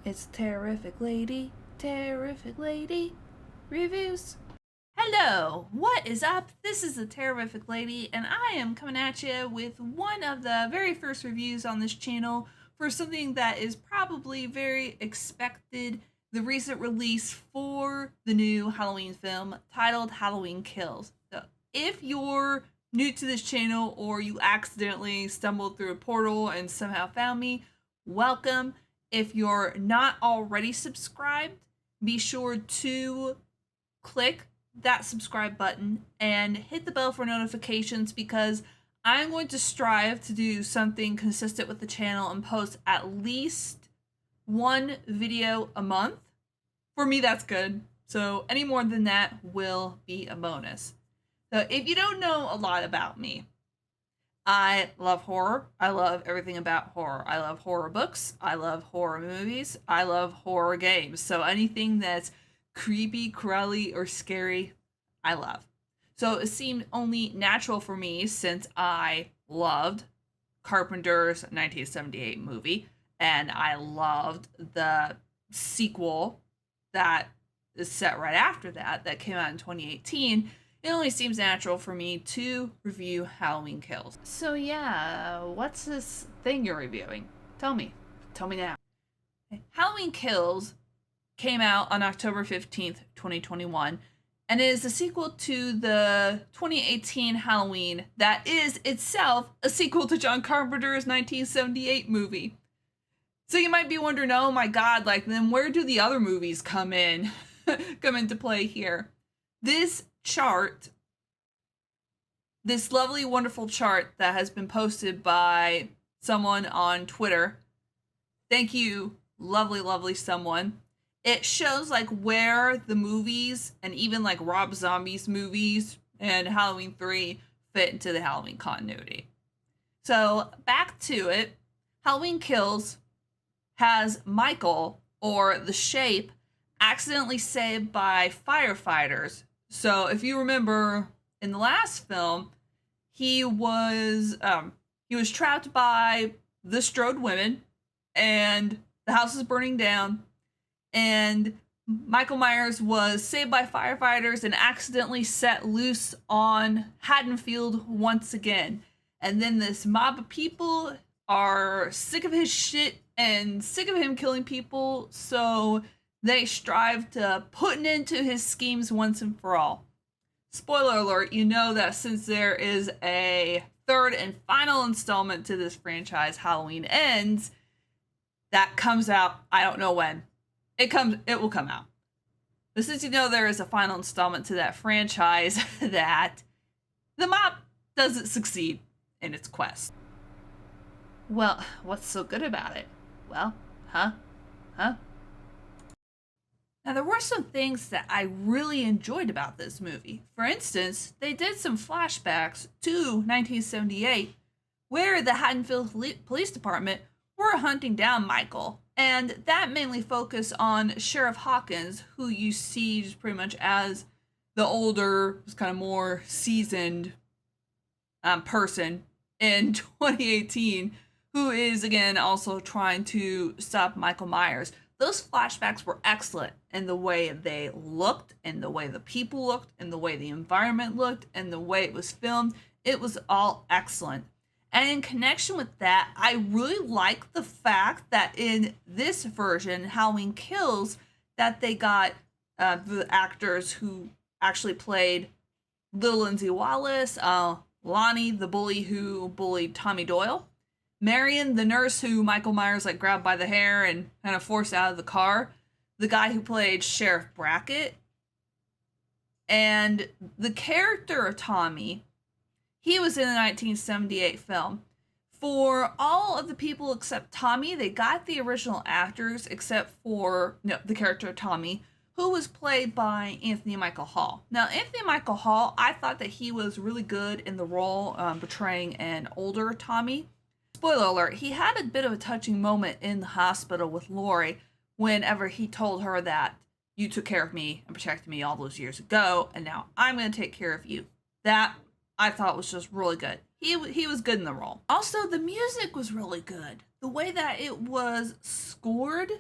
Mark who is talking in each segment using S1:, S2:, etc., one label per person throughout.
S1: It's Terrific Lady Reviews. Hello, what is up? This is the Terrific Lady, and I am coming at you with one of the very first reviews on this channel for something that is probably very expected, the recent release for the new Halloween film titled Halloween Kills. So if you're new to this channel or you accidentally stumbled through a portal and somehow found me, welcome. If you're not already subscribed, be sure to click that subscribe button and hit the bell for notifications, because I'm going to strive to do something consistent with the channel and post at least one video a month. For me, that's good. So any more than that will be a bonus. So if you don't know a lot about me, I love horror. I love everything about horror. I love horror books. I love horror movies. I love horror games. So anything that's creepy, crawly, or scary, I love. So it seemed only natural for me, since I loved Carpenter's 1978 movie, and I loved the sequel that is set right after that came out in 2018. It only seems natural for me to review Halloween Kills. So yeah, what's this thing you're reviewing? Tell me now. Halloween Kills came out on October 15th, 2021, and is a sequel to the 2018 Halloween that is itself a sequel to John Carpenter's 1978 movie. So you might be wondering, oh my god, like, then where do the other movies come into play here? This chart, this lovely, wonderful chart that has been posted by someone on Twitter. Thank you, lovely someone. It shows like where the movies, and even like Rob Zombie's movies and Halloween 3, fit into the Halloween continuity. So back to it, Halloween Kills has Michael, or the Shape, accidentally saved by firefighters. So if you remember in the last film, he was trapped by the Strode women, and the house is burning down, and Michael Myers was saved by firefighters and accidentally set loose on Haddonfield once again. And then this mob of people are sick of his shit and sick of him killing people, so they strive to put an end to his schemes once and for all. Spoiler alert, you know that since there is a third and final installment to this franchise, Halloween Ends, that comes out, I don't know when. It will come out. But since you know there is a final installment to that franchise, that the mob doesn't succeed in its quest. Well, what's so good about it? Well, huh? Now, there were some things that I really enjoyed about this movie. For instance, they did some flashbacks to 1978, where the Haddonfield Police Department were hunting down Michael, and that mainly focused on Sheriff Hawkins, who you see just pretty much as the older, kind of more seasoned person in 2018, who is again also trying to stop Michael Myers. Those flashbacks were excellent in the way they looked, and the way the people looked, and the way the environment looked, and the way it was filmed. It was all excellent. And in connection with that, I really like the fact that in this version, Halloween Kills, that they got the actors who actually played Little Lindsay Wallace, Lonnie, the bully who bullied Tommy Doyle, Marion, the nurse who Michael Myers like grabbed by the hair and kind of forced out of the car, the guy who played Sheriff Brackett, and the character of Tommy. He was in the 1978 film. For all of the people except Tommy, they got the original actors except for the character of Tommy, who was played by Anthony Michael Hall. Now, Anthony Michael Hall, I thought that he was really good in the role portraying an older Tommy. Spoiler alert, he had a bit of a touching moment in the hospital with Lori whenever he told her that you took care of me and protected me all those years ago, and now I'm going to take care of you. That I thought was just really good. He was good in the role. Also, the music was really good. The way that it was scored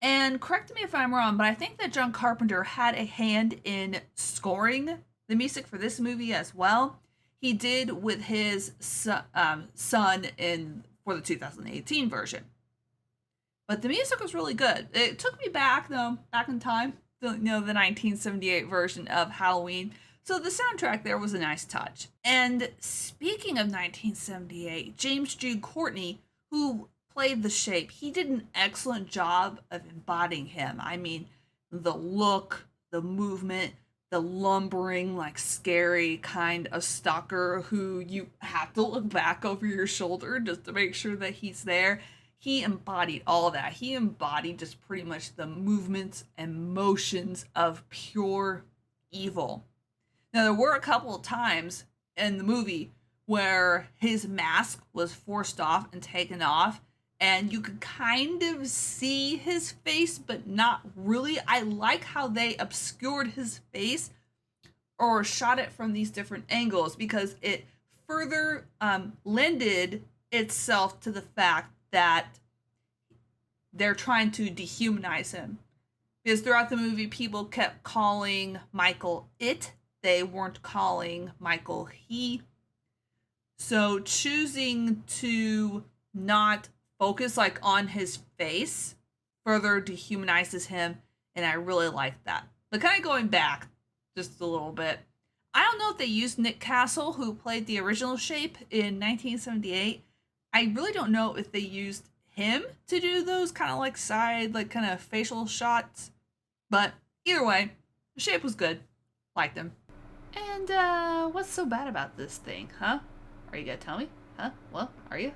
S1: And correct me if I'm wrong, but I think that John Carpenter had a hand in scoring the music for this movie as well. He did with his son in for the 2018 version. But the music was really good. It took me back though, back in time, the 1978 version of Halloween. So the soundtrack there was a nice touch. And speaking of 1978, James Jude Courtney, who played the Shape, he did an excellent job of embodying him. I mean, the look, the movement, the lumbering, like scary kind of stalker who you have to look back over your shoulder just to make sure that he's there. He embodied all that. He embodied just pretty much the movements and motions of pure evil. Now, there were a couple of times in the movie where his mask was forced off and taken off, and you could kind of see his face, but not really. I like how they obscured his face or shot it from these different angles because it further lended itself to the fact that they're trying to dehumanize him. Because throughout the movie, people kept calling Michael it. They weren't calling Michael he. So choosing to not focus like on his face further dehumanizes him, and I really like that. But kind of going back just a little bit, I don't know if they used Nick Castle, who played the original Shape in 1978. I really don't know if they used him to do those kind of like side, like kind of facial shots. But either way, the Shape was good. Liked him. And what's so bad about this thing, huh? Are you gonna tell me? Huh? Well, are you?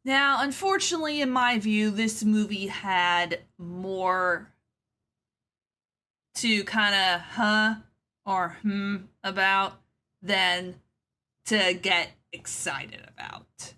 S1: Now, unfortunately, in my view, this movie had more to kind of or about than to get excited about.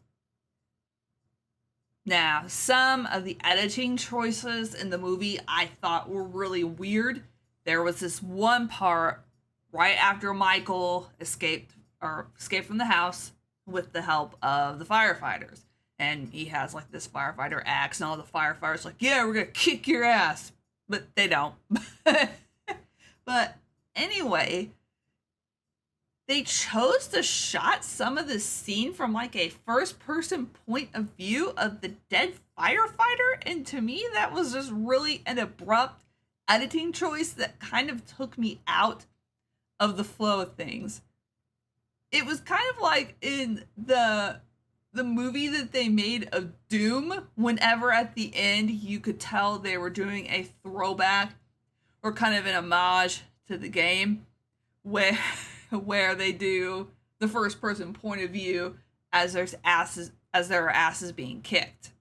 S1: Now, some of the editing choices in the movie I thought were really weird. There was this one part right after Michael escaped from the house with the help of the firefighters. And he has like this firefighter axe, and all the firefighters like, yeah, we're gonna kick your ass. But they don't. But anyway, they chose to shot some of the scene from like a first person point of view of the dead firefighter. And to me, that was just really an abrupt editing choice that kind of took me out of the flow of things. It was kind of like in the movie that they made of Doom, whenever at the end you could tell they were doing a throwback or kind of an homage to the game where they do the first person point of view as their asses being kicked.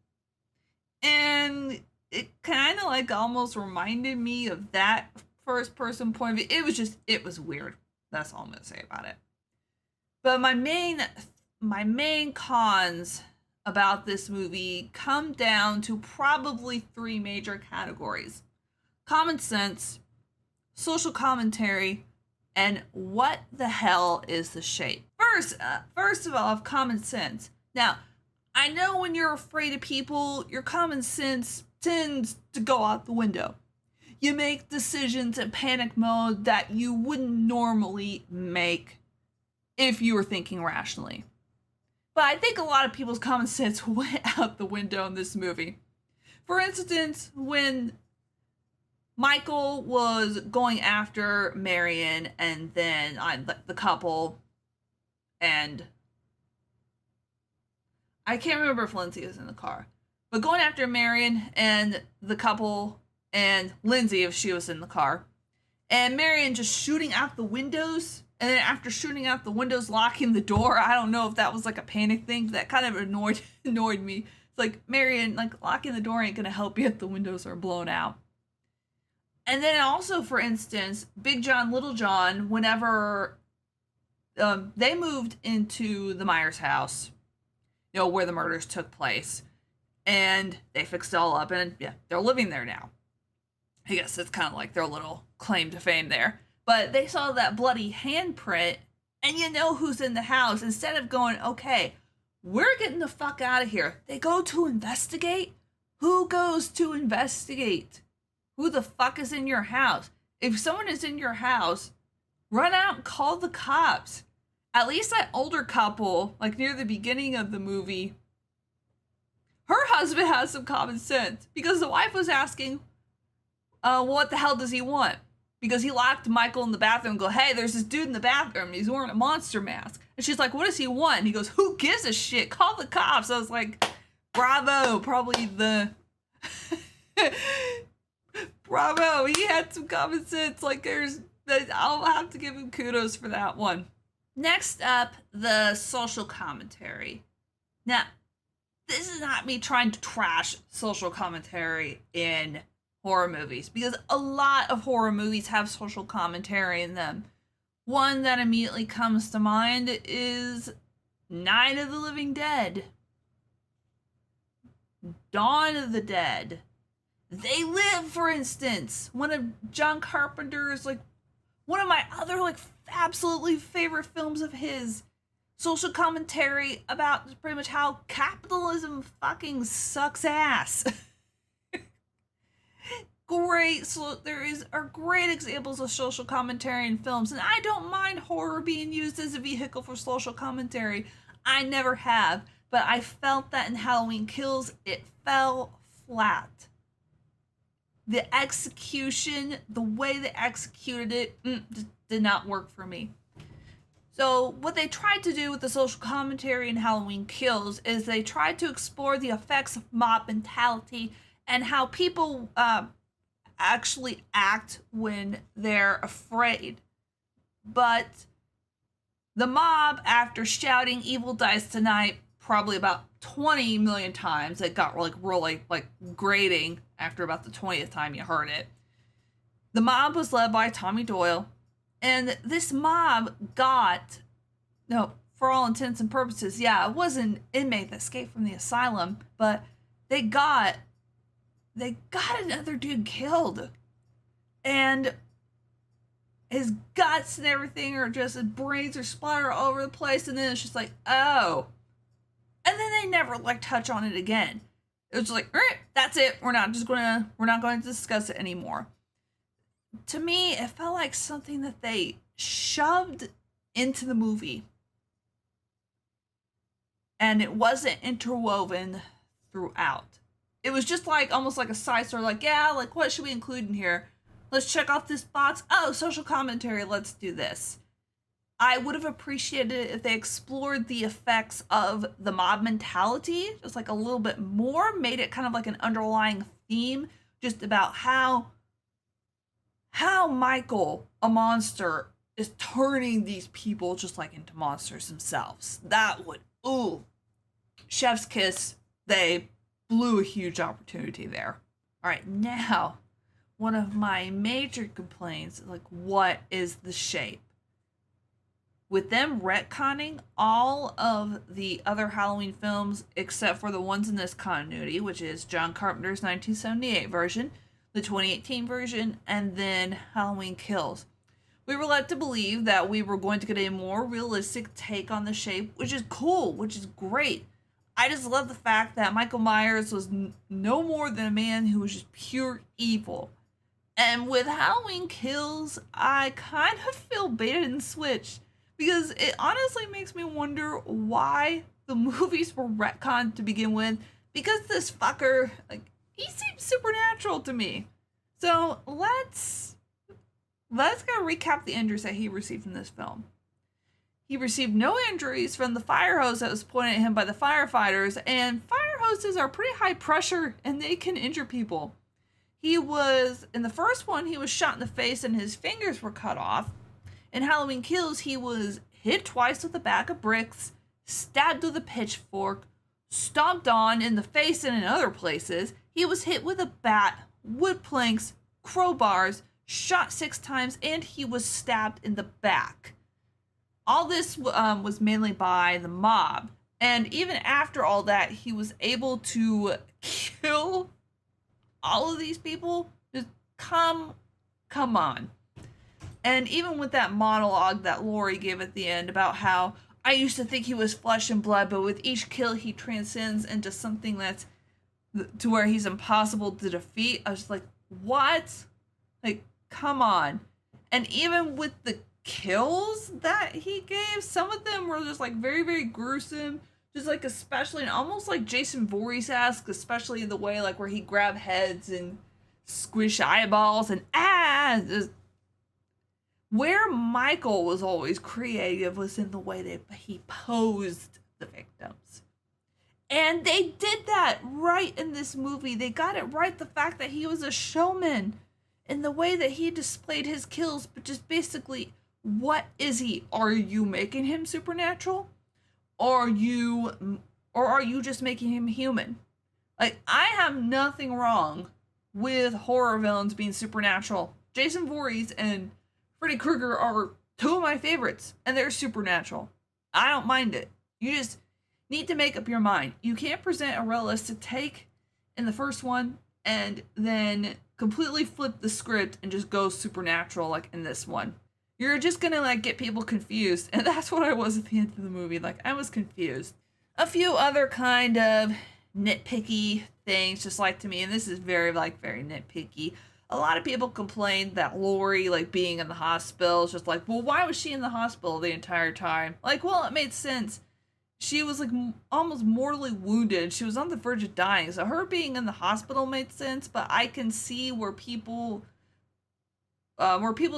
S1: And it kind of like almost reminded me of that first person point of view. It was weird. That's all I'm gonna say about it. But my main cons about this movie come down to probably three major categories: common sense, social commentary, and what the hell is the Shape. First of all, common sense. Now, I know when you're afraid of people, your common sense tends to go out the window. You make decisions in panic mode that you wouldn't normally make if you were thinking rationally. But I think a lot of people's common sense went out the window in this movie. For instance, when Michael was going after Marion and then the couple, and I can't remember if Lindsay was in the car, but going after Marion and the couple, and Lindsay if she was in the car, and Marion just shooting out the windows, and then after shooting out the windows, locking the door. I don't know if that was like a panic thing. That kind of annoyed me. It's like, Marion, like, locking the door ain't gonna help you if the windows are blown out. And then also, for instance, Big John, Little John, whenever they moved into the Myers house, where the murders took place, and they fixed it all up, and yeah, they're living there now. I guess it's kind of like their little claim to fame there. But they saw that bloody handprint, and you know who's in the house. Instead of going, okay, we're getting the fuck out of here, they go to investigate Who goes to investigate? Who the fuck is in your house? If someone is in your house, run out and call the cops. At least that older couple, like near the beginning of the movie, her husband has some common sense, because the wife was asking, what the hell does he want? Because he locked Michael in the bathroom and go, hey, there's this dude in the bathroom. He's wearing a monster mask. And she's like, what does he want? And he goes, who gives a shit? Call the cops. I was like, bravo. Probably the... bravo. He had some common sense. Like, I'll have to give him kudos for that one. Next up, the social commentary. Now, this is not me trying to trash social commentary in horror movies, because a lot of horror movies have social commentary in them. One that immediately comes to mind is Night of the Living Dead, Dawn of the Dead, They Live, for instance. One of John Carpenter's, like, one of my other, like, absolutely favorite films of his. Social commentary about pretty much how capitalism fucking sucks ass. Great, so are great examples of social commentary in films, and I don't mind horror being used as a vehicle for social commentary. I never have, but I felt that in Halloween Kills, it fell flat. The execution, the way they executed it, did not work for me. So what they tried to do with the social commentary in Halloween Kills is they tried to explore the effects of mob mentality and how people actually act when they're afraid. But the mob, after shouting "Evil dies tonight" probably about 20 million times, it got really grating after about the 20th time you heard it. The mob was led by Tommy Doyle, and this mob got, no, for all intents and purposes, yeah, it was an inmate that escaped from the asylum, but they got another dude killed, and his guts and everything are just, his brains are splattered all over the place, and then it's just like, oh, and then they never touch on it again. It was just like, all right, that's it. We're not going to discuss it anymore. To me, it felt like something that they shoved into the movie, and it wasn't interwoven throughout. It was just almost like a side story, what should we include in here? Let's check off this box. Oh, social commentary, let's do this. I would have appreciated it if they explored the effects of the mob mentality, just a little bit more, made it kind of like an underlying theme, just about how Michael, a monster, is turning these people just into monsters themselves. That would, chef's kiss, they blew a huge opportunity there. All right, now, one of my major complaints is what is the shape? With them retconning all of the other Halloween films except for the ones in this continuity, which is John Carpenter's 1978 version, the 2018 version, and then Halloween Kills, we were led to believe that we were going to get a more realistic take on the shape, which is cool, which is great. I just love the fact that Michael Myers was no more than a man who was just pure evil. And with Halloween Kills, I kind of feel baited and switched, because it honestly makes me wonder why the movies were retconned to begin with, because this fucker, he seems supernatural to me. So let's go recap the injuries that he received in this film. He received no injuries from the fire hose that was pointed at him by the firefighters, and fire hoses are pretty high pressure and they can injure people. In the first one, he was shot in the face and his fingers were cut off. In Halloween Kills, he was hit twice with a bag of bricks, stabbed with a pitchfork, stomped on in the face and in other places. He was hit with a bat, wood planks, crowbars, shot 6 times, and he was stabbed in the back. All this was mainly by the mob. And even after all that, he was able to kill all of these people. Just come on. And even with that monologue that Laurie gave at the end about how I used to think he was flesh and blood, but with each kill he transcends into something that's to where he's impossible to defeat. I was like, what? Like, come on. And even with the kills that he gave, some of them were just like very, very gruesome. Just like, especially, and almost like Jason Voorhees-esque, especially in the way like where he grabbed heads and squish eyeballs and just, where Michael was always creative was in the way that he posed the victims. And they did that right in this movie. They got it right, the fact that he was a showman in the way that he displayed his kills, but just basically, what is he? Are you making him supernatural? Or are you just making him human? Like, I have nothing wrong with horror villains being supernatural. Jason Voorhees and Freddy Krueger are two of my favorites, and they're supernatural. I don't mind it. You just need to make up your mind. You can't present a realistic take in the first one and then completely flip the script and just go supernatural like in this one. You're just gonna like get people confused, and that's what I was at the end of the movie. Like, I was confused. A few other kind of nitpicky things, just like to me, and this is very nitpicky. A lot of people complained that Lori, like, being in the hospital is just like, well, why was she in the hospital the entire time? Like, well, it made sense. She was like almost mortally wounded. She was on the verge of dying, so her being in the hospital made sense. But I can see where people's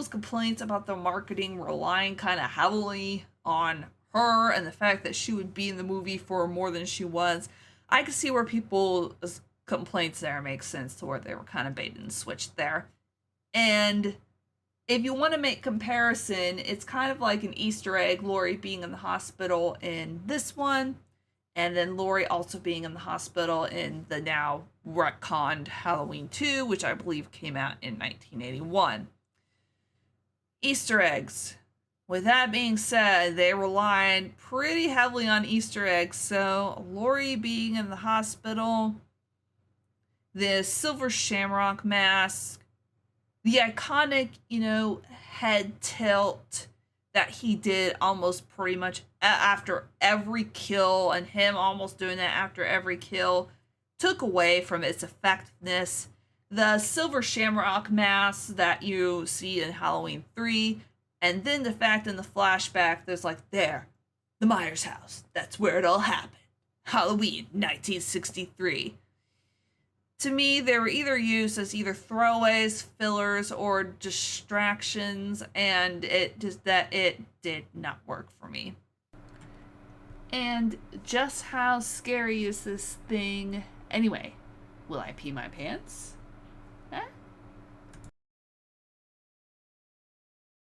S1: complaints about the marketing relying kind of heavily on her and the fact that she would be in the movie for more than she was. I can see where people's complaints there make sense, to where they were kind of bait and switched there. And if you want to make comparison, it's kind of like an Easter egg, Lori being in the hospital in this one, and then Lori also being in the hospital in the now retconned Halloween 2, which I believe came out in 1981. Easter eggs. With that being said, they relied pretty heavily on Easter eggs, so Lori being in the hospital, the silver shamrock mask, the iconic, head tilt that he did almost pretty much after every kill, and him almost doing that after every kill, took away from its effectiveness. The silver shamrock mask that you see in Halloween 3, and then the fact in the flashback, there's like, there, the Myers house, that's where it all happened. Halloween 1963. To me, they were either used as either throwaways, fillers, or distractions, and it did not work for me. And just how scary is this thing anyway? Will I pee my pants? Huh?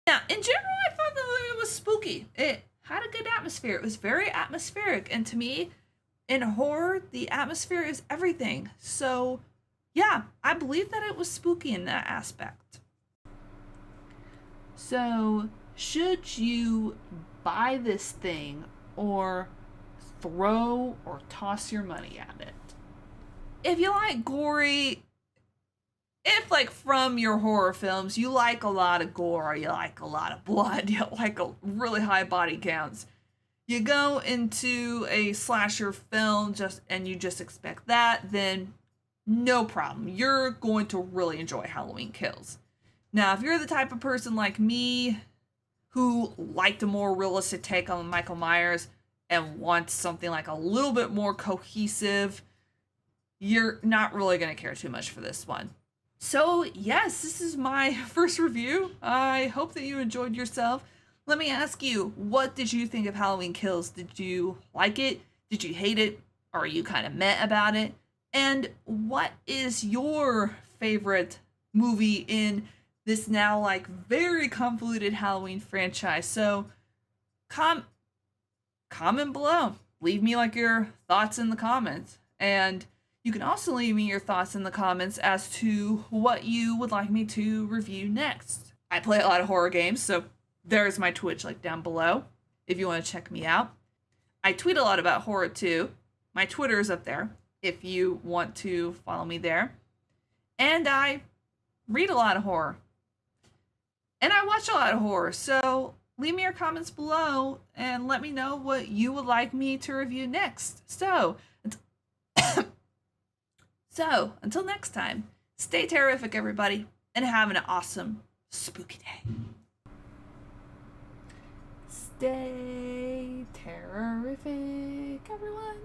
S1: Now, in general, I thought the movie was spooky. It had a good atmosphere. It was very atmospheric, and to me, in horror, the atmosphere is everything. So, yeah, I believe that it was spooky in that aspect. So, should you buy this thing or throw or toss your money at it? If you like gory, if like from your horror films, you like a lot of gore, you like a lot of blood, you like a really high body counts, you go into a slasher film and you just expect that, then no problem. You're going to really enjoy Halloween Kills. Now, if you're the type of person like me who liked a more realistic take on Michael Myers and wants something like a little bit more cohesive, you're not really going to care too much for this one. So, yes, this is my first review. I hope that you enjoyed yourself. Let me ask you, what did you think of Halloween Kills? Did you like it? Did you hate it? Or are you kind of meh about it? And what is your favorite movie in this now like very convoluted Halloween franchise? So comment below. Leave me like your thoughts in the comments. And you can also leave me your thoughts in the comments as to what you would like me to review next. I play a lot of horror games, so there's my Twitch like down below if you want to check me out. I tweet a lot about horror too. My Twitter is up there if you want to follow me there. And I read a lot of horror. And I watch a lot of horror. So leave me your comments below and let me know what you would like me to review next. So So, until next time, stay terrific, everybody, and have an awesome, spooky day. Stay terrific, everyone.